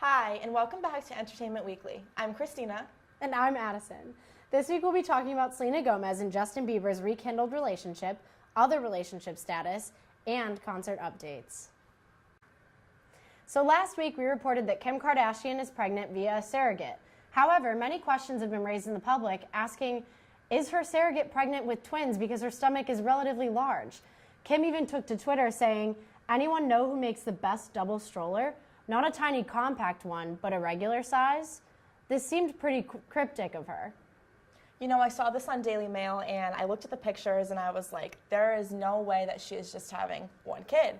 Hi, and welcome back to Entertainment Weekly. I'm Christina. And I'm Addison. This week we'll be talking about Selena Gomez and Justin Bieber's rekindled relationship, other relationship status, and concert updates. So last week we reported that Kim Kardashian is pregnant via a surrogate. However, many questions have been raised in the public asking, is her surrogate pregnant with twins because her stomach is relatively large? Kim even took to Twitter saying, anyone know who makes the best double stroller? Not a tiny compact one, but a regular size? This seemed pretty cryptic of her. You know, I saw this on Daily Mail and I looked at the pictures and I was like, there is no way that she is just having one kid.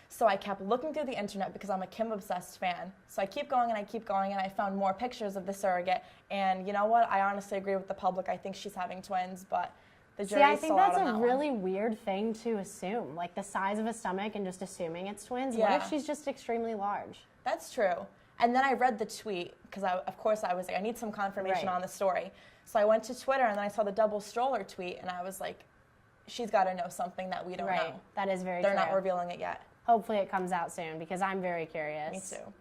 So I kept looking through the internet because I'm a Kim-obsessed fan. So I keep going and I keep going and I found more pictures of the surrogate. And you know what? I honestly agree with the public. I think she's having twins, but the jury's still out on that one. I think that's a really weird thing to assume, like the size of a stomach and just assuming it's twins. Yeah. What if she's just extremely large? That's true. And then I read the tweet because, of course, I was like, I need some confirmation on the story. So I went to Twitter and then I saw the double stroller tweet and I was like, she's got to know something that we don't know. That is very They're true. not revealing it yet. Hopefully it comes out soon because I'm very curious. Me too.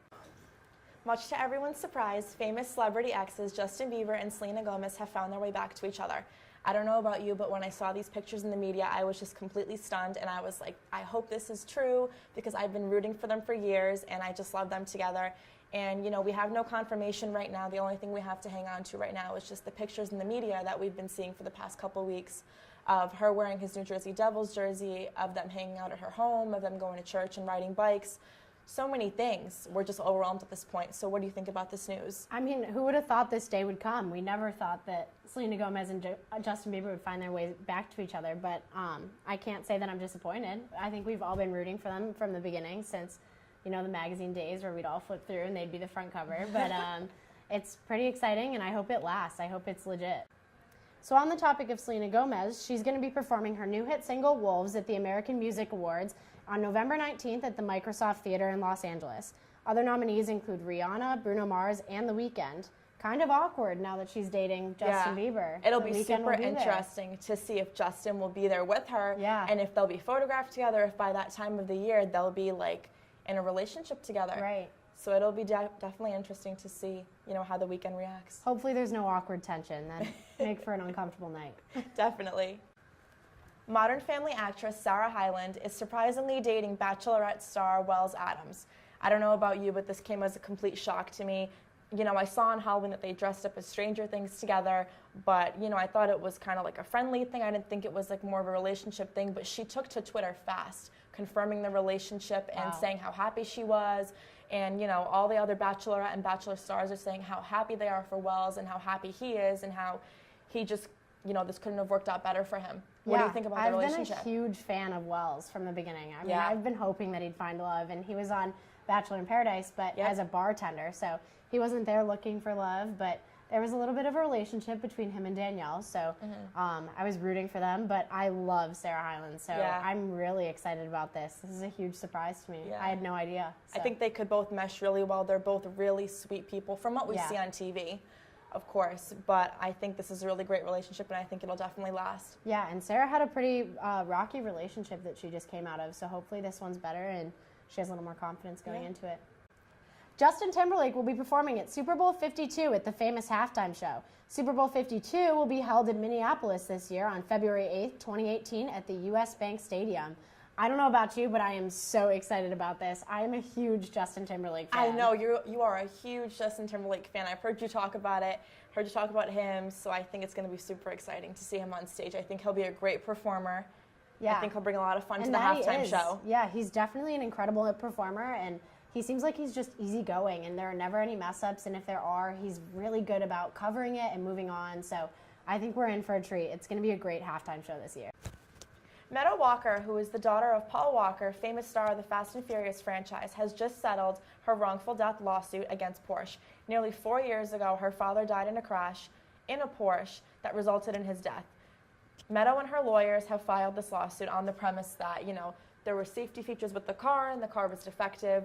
Much to everyone's surprise, famous celebrity exes Justin Bieber and Selena Gomez have found their way back to each other. I don't know about you, but when I saw these pictures in the media, I was just completely stunned, and I was like, I hope this is true, because I've been rooting for them for years, and I just love them together. And, you know, we have no confirmation right now. The only thing we have to hang on to right now is just the pictures in the media that we've been seeing for the past couple weeks of her wearing his New Jersey Devils jersey, of them hanging out at her home, of them going to church and riding bikes. So many things. We're just overwhelmed at this point. So what do you think about this news? I mean, who would have thought this day would come? We never thought that Selena Gomez and Justin Bieber would find their way back to each other, but I can't say that I'm disappointed. I think we've all been rooting for them from the beginning since, you know, the magazine days where we'd all flip through and they'd be the front cover. But it's pretty exciting, and I hope it lasts. I hope it's legit. So on the topic of Selena Gomez, she's going to be performing her new hit single, Wolves, at the American Music Awards on November 19th at the Microsoft Theater in Los Angeles. Other nominees include Rihanna, Bruno Mars, and The Weeknd. Kind of awkward now that she's dating Justin Bieber. It'll be super interesting to see if Justin will be there with her, and if they'll be photographed together, if by that time of the year they'll be like in a relationship together. Right. So it'll be definitely interesting to see, you know, how The Weeknd reacts. Hopefully there's no awkward tension. That'd make for an uncomfortable night. Definitely. Modern Family actress Sarah Hyland is surprisingly dating Bachelorette star Wells Adams. I don't know about you, but this came as a complete shock to me. You know, I saw on Halloween that they dressed up as Stranger Things together, but, you know, I thought it was kind of like a friendly thing. I didn't think it was like more of a relationship thing, but she took to Twitter fast, confirming the relationship and saying how happy she was. And, you know, all the other Bachelorette and Bachelor stars are saying how happy they are for Wells and how happy he is and how he just, you know, this couldn't have worked out better for him. What do you think about the relationship? I've been a huge fan of Wells from the beginning. I mean, I've been hoping that he'd find love, and he was on Bachelor in Paradise, but as a bartender, so he wasn't there looking for love, but there was a little bit of a relationship between him and Danielle, so I was rooting for them, but I love Sarah Hyland, so I'm really excited about this. This is a huge surprise to me. I had no idea. So. I think they could both mesh really well. They're both really sweet people from what we see on TV, of course, but I think this is a really great relationship, and I think it'll definitely last. Yeah, and Sarah had a pretty rocky relationship that she just came out of, so hopefully this one's better, and she has a little more confidence going into it. Justin Timberlake will be performing at Super Bowl 52 at the famous halftime show. Super Bowl 52 will be held in Minneapolis this year on February 8th, 2018 at the US Bank Stadium. I don't know about you, but I am so excited about this. I am a huge Justin Timberlake fan. I know, you are a huge Justin Timberlake fan. I've heard you talk about it, heard you talk about him, so I think it's going to be super exciting to see him on stage. I think he'll be a great performer. I think he'll bring a lot of fun to the halftime show. Yeah, he's definitely an incredible performer, and he seems like he's just easygoing, and there are never any mess-ups, and if there are, he's really good about covering it and moving on, so I think we're in for a treat. It's going to be a great halftime show this year. Meadow Walker, who is the daughter of Paul Walker, famous star of the Fast and Furious franchise, has just settled her wrongful death lawsuit against Porsche. Nearly 4 years ago, her father died in a crash in a Porsche that resulted in his death. Meadow and her lawyers have filed this lawsuit on the premise that, you know, there were safety features with the car and the car was defective.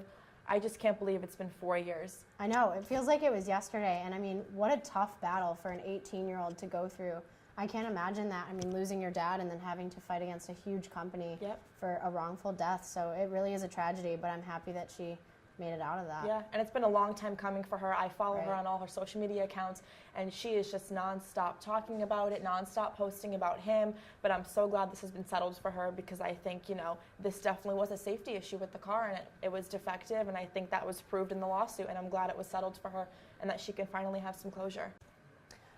I just can't believe it's been 4 years. I know. It feels like it was yesterday. And I mean, what a tough battle for an 18-year-old to go through. I can't imagine that. I mean, losing your dad and then having to fight against a huge company for a wrongful death. So it really is a tragedy, but I'm happy that she made it out of that. Yeah, and it's been a long time coming for her. I follow her Right. on all her social media accounts, and she is just nonstop talking about it, nonstop posting about him. But I'm so glad this has been settled for her, because I think, this definitely was a safety issue with the car, and it was defective, and I think that was proved in the lawsuit, and I'm glad it was settled for her and that she can finally have some closure.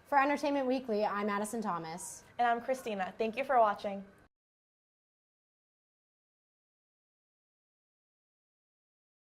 For Entertainment Weekly, I'm Addison Thomas. And I'm Christina. Thank you for watching.